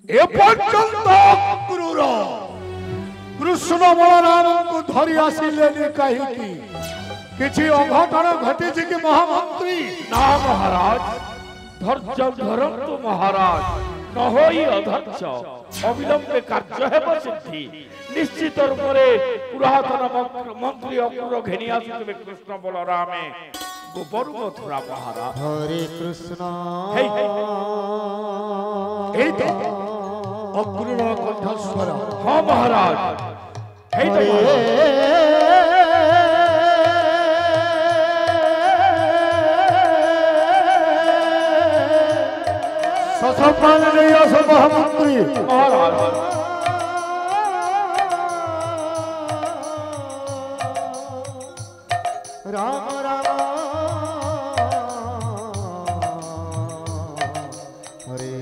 ए पर्यंत क्रूर कृष्ण बलराम को धरी आसिले कहीं किसी अघटन घटी कि महामंत्री ना महाराज धैर्य धरतु महाराज न होई अधर्ष अविलंबे कार्य हेब सिद्धि निश्चित रूप पुरातन मंत्री अक्रूर घेनी आसुथिबे कृष्ण बलरामे गोपरु मथुरा महाराज हरे कृष्ण अक्रूर कंठस्वर हाँ महाराज ससम्मान नहीं आस महामंत्री महाराज राम राम हरे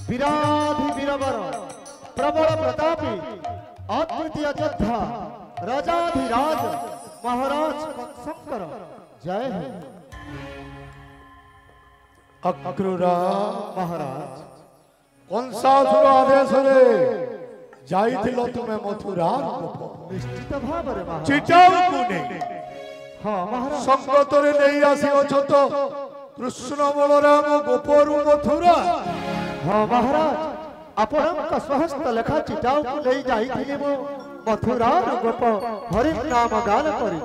वीराधि वीरवर प्रबल प्रतापी अद्वितीय योद्धा राजाधिराज महाराज शंकर जय है। अक्रूर महाराज कंसासुर आदेश रे जाइथिलो तुमे मथुरा निश्चित भाव रे महाराज चिटाऊ कुने हाँ महाराज संगत रे नहीं आसी अछो तो कृष्ण बलराम गोपरु मथुरा हाँ महाराज आपणक स्वहस्त लेखा चिटाऊ को ले जाइथिली मो मथुरा गोप हरि नाम गान करी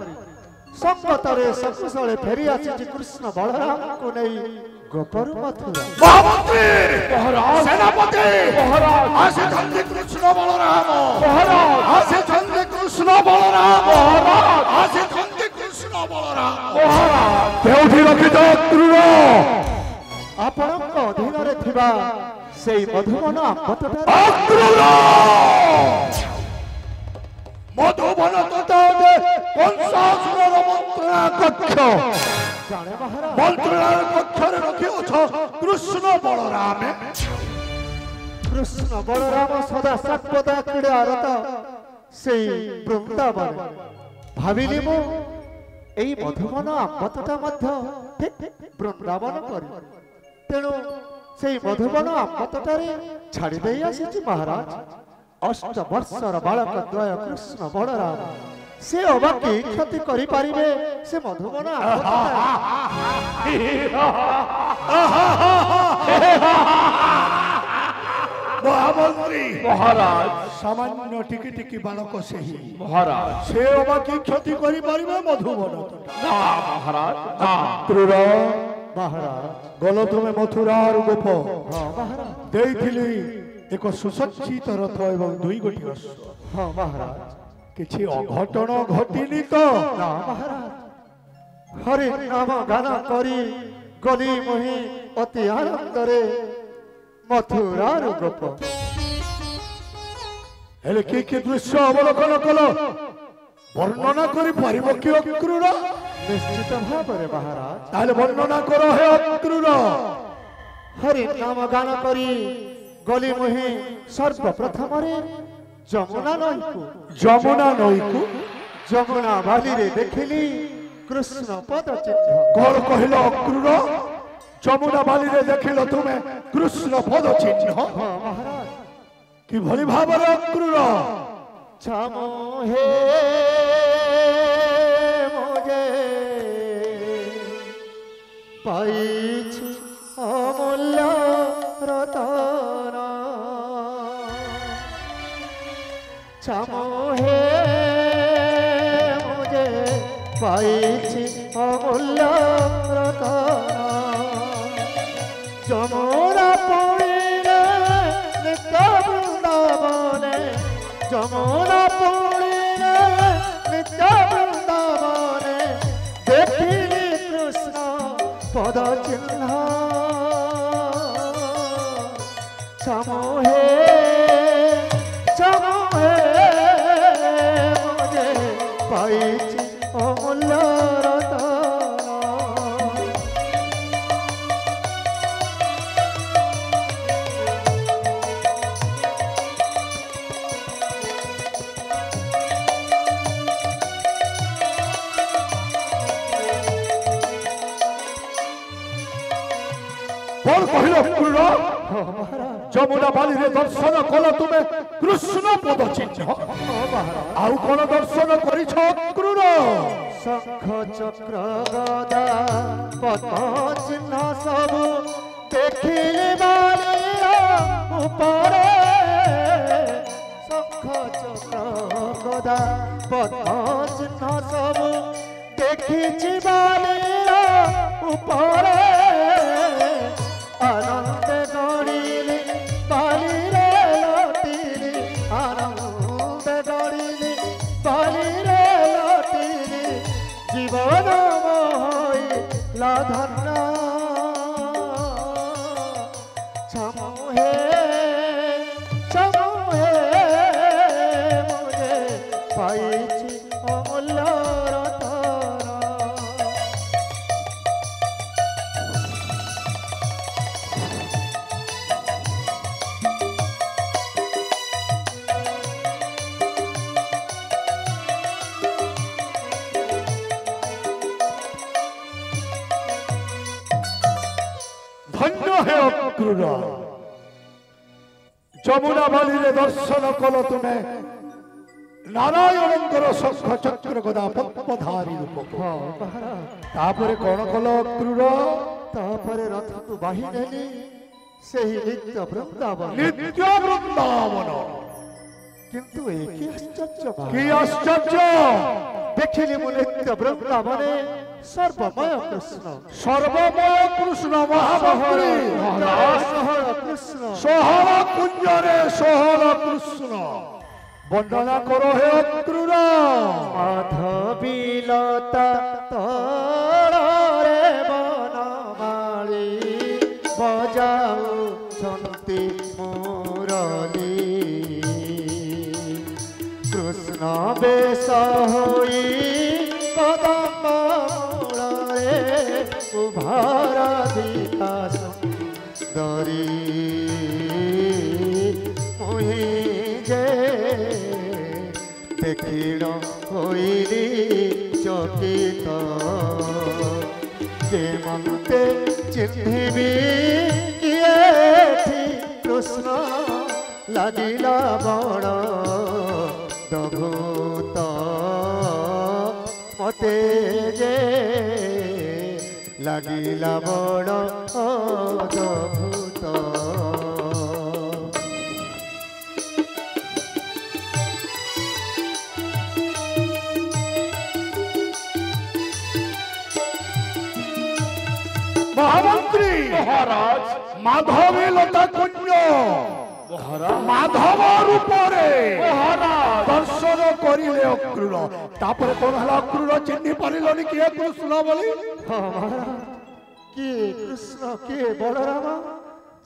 संगत रे सकुशले फेरी आसी कृष्ण बलराम को नहीं गोपरु मथुरा महामंत्री महाराज सेनापति महाराज आसे धन्य कृष्ण बलराम महाराज आसे धन्य कृष्ण बलराम महाराज आसे धन्य कृष्ण बलराम महाराज केउठी रखित अक्रूर आपणक अधीन रे थिबा सेई मधुबन आंबतटा अक्रूर मधुबन तथा कंसासुर मंत्रणा कक्ष जाने महाराज मंत्रणा कक्ष रे रखियो छ कृष्ण बलराम कृष्ण बलराम सदा सर्वदा क्रीड़ा आरत सेई वृंदावन भाविली मो एई मधुबन आंबतटा मध्य वृंदावन करी तेणु सेई मधुबन आंबतटारे छाड़ी देई आसीछि महाराज 8 वर्षर बालक द्वय कृष्ण बलराम से अबाकी क्षति करि पारिबे से मधुबन महामंत्री महाराज सामान्य टिकी टिकी बालक सेही महाराज से अबाकी क्षति करि पारिबे मधुबन ना महाराज ना क्रूर महाराज गलो तुमे मथुरार गोप हाँ महाराज देइथिली एक सुसज्जित रथ एवं दुई गोटी अश्व हाँ महाराज किछि अघटन घटिनी तो ना महाराज हरि नाम गान करी गली मुहि अति आनंदरे मथुरार गोप हेले के दृश्य अवलोकन कल वर्णना करि पारिबो कि अक्रूर निश्चित भावरे महाराज ताले वर्णना करो हे अक्रूर हरि नाम गान करी गली मुहि सर्वप्रथम रे जमुना नईकु जमुना बाली रे देखिली कृष्ण पद चिन्ह कौन कहल अक्रूर जमुना बाली रे देखिल तुमे कृष्ण पद चिन्ह हाँ महाराज कि भली भाବରେ अक्रूर छामो हे मुझे पाइछि अमूल्य रतन छामो हे मुझे पाइछि अमूल्य रतन जमुना पुण्य नित्य वृंदावने जमुना पुण्य नित्य वृंदावने देखिली कृष्ण पद चिन्ह समूहे मुझे पाइछि अमूल्य रतन অক্রূর যমুনা বালিরে দর্শন কল তুমি কৃষ্ণ পদ চিহ্ন আউ কোন দর্শন করিছ অক্রূর শঙ্খ চক্র গদা পদ্ম চিহ্ন সবু দেখিলে বালির উপরে শঙ্খ চক্র গদা পদ্ম চিহ্ন সবু দেখিছি বালির উপরে আনন্দে গড়িলি বালিরে লটিলি আনন্দে গড়িলি বালিরে লটিলি জীবন হইলা ধন্য সমুহে সমুহে মুঝে পাইছি অমূল্য রতন ধন্য হে অক্রূর যমুনা বালিরে দর্শন কল তুমি নারায়ণেন্দ্র শঙ্খ চক্র গদা পদ্মধারী রূপ তাপরে কোন কল অক্রূর তাপরে রথକୁ ବାହି ନେଲି ସେହି ନିତ୍ୟ ବୃନ୍ଦାବନ নিত্য বৃন্দাবন କିନ୍ତୁ ଏ କି ଆଶ୍ଚର୍ଯ୍ୟ কি আশ্চর্য ଦେଖିଲି ମୁଁ ନିତ୍ୟ ବୃନ୍ଦାବନେ ସର୍ବମୟ କୃଷ୍ଣ সর্বময় কৃষ্ণ মহামহরে ସହଳ କୃଷ୍ଣ সোহর কুঞ্জরে সোহর কৃষ্ণ বন্দনা করো হে অক্রূর মাধবীলতা তଳରେ বনমালী ବଜାଉଛନ୍ତି ମୁରଲି କୃଷ୍ଣ ବେଶ ହୋଇ କଦମ୍ବ ମୂଳରେ ଉଭାରାଧିକା ସୁନ୍ଦରୀ ମୁହିଁ ଯେ ଦେଖିଣ ହୋଇଲି ଚକିତ କେମନ୍ତେ ଚିହ୍ନିବି କିଏ ଏଠି କୃଷ୍ଣ ଲାଗିଲା ବଡ଼ ଦଭୂତ ମତେ ଯେ ଲାଗିଲା ବଡ଼ ଅଦ୍ଭୁତ মহামন্ত্রী মহারাজ মাধবী লতা কুঞ্জ মাধব রূপরে মহারাজ দর্শন করিলে অক্রূর তারপরে কোন হল অক্রূর চিহ্নি পারিলনি কিয়ে কৃষ্ণ বলি কিଏ କୃଷ୍ଣ କିଏ ବଳରାମ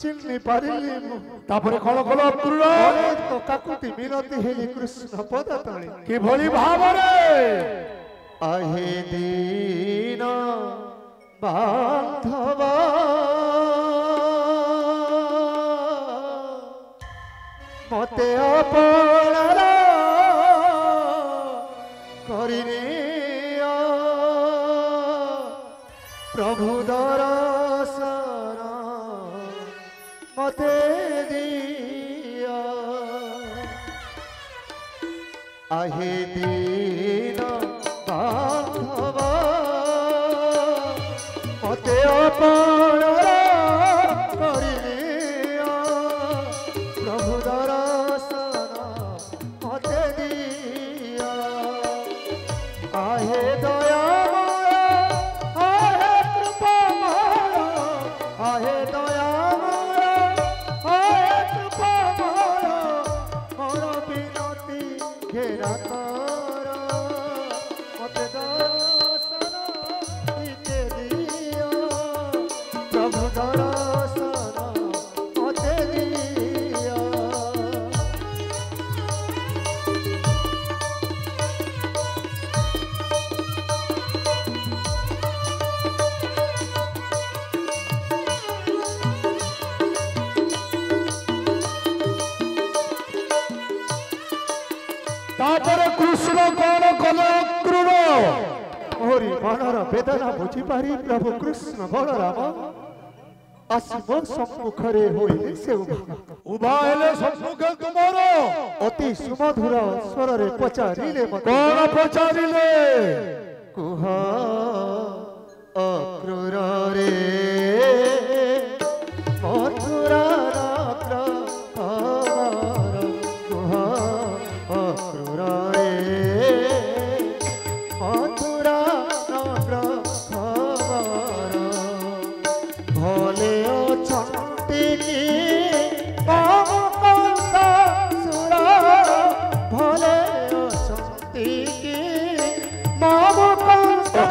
ଚିହ୍ନି ପାରିଲି ମୁଁ তারপরে কোন কোন অক্রূর ଅନେକ କାକୁତି ମିନତି ହେଲି କୃଷ୍ଣ ପଦ ତଳେ কিভଳି ভাবরে আহে দিন বান্ধব মতে অপরাধ করিনি প্রভু দর্শন মতে দিয় আহে দিন বান্ধব মতে অপরাধ করিনিয় প্রভু দর্শন মতে দিয় আহে দয়াময় আহে কৃপাময় আহে দয়াময় আহে কৃপাময় মোর বিনতি ঘেরা কর মতে দর্শন দিতে দিয় প্রভু দর্শন মতে দিয় তারপরে কৃষ্ণ কোন কোন অক্রূর মোরি মনର ବେଦନା ବୁଝିପାରି ପ୍ରଭୁ କୃଷ୍ଣ ବଳରାମ আসিব সম্মুখরে হইলে সে উভা উভা হেলে সম্মুখে তোমার অতি সুমধুর স্বরে পচারিলে মতে কোন পচারিলে কুহ অক্রূর রে মথুরা নগ্র খবর কুহ অক্রূর রে মথুরা নগ্র খবর ভলে অছন্তি কি কঙ্কা সুর ভলে অছন্তি কি মম কঙ্কা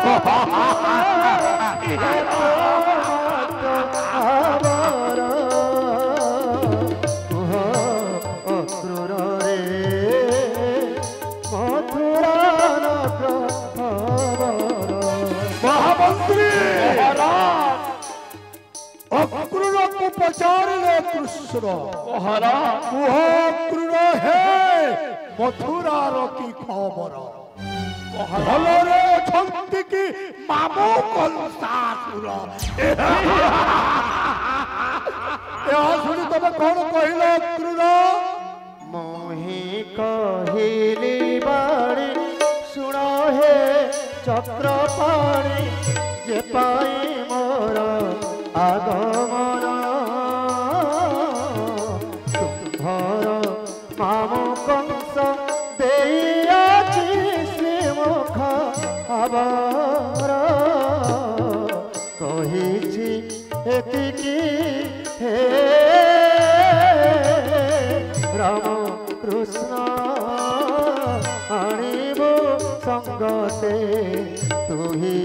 কুহ অক্রূর রে মথুরা নগ্র খবর মহামন্ত্রী অক্রূরকে পচারিলে কৃষ্ণ মহারাজ কুহ অক্রূর হে মথুরার কি খবর ভলরে অছন্তি কি মামু কলসাসুর ଏହା ଶୁଣି ତମେ କଣ କହିଲ ଅକ୍ରୂର মোহি কহিলি বাড়ি শুণ হে চক্রপাণি যে পাই মোর আগমন তুম্ভর মামু কংস দেইয়াছি শ্রীমুখ আবার কহিছি এতিকি হে রাম কৃষ্ণ আনিব সঙ্গতে তুহি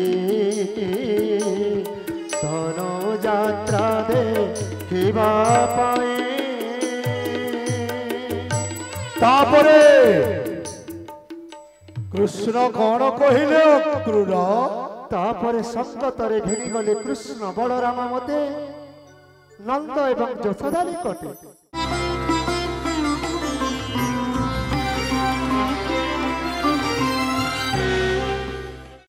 ধনু যাত্রা দেখিবা পাই ତାପରେ କୃଷ୍ଣ କଣ କହିଲେ ଅକ୍ରୂର ତାପରେ ସଙ୍ଗତରେ ଘେରିଗଲେ କୃଷ୍ଣ ବଳରାମ ମତେ ନନ୍ଦ ଏବଂ ଯଶୋଦା ନିକଟେ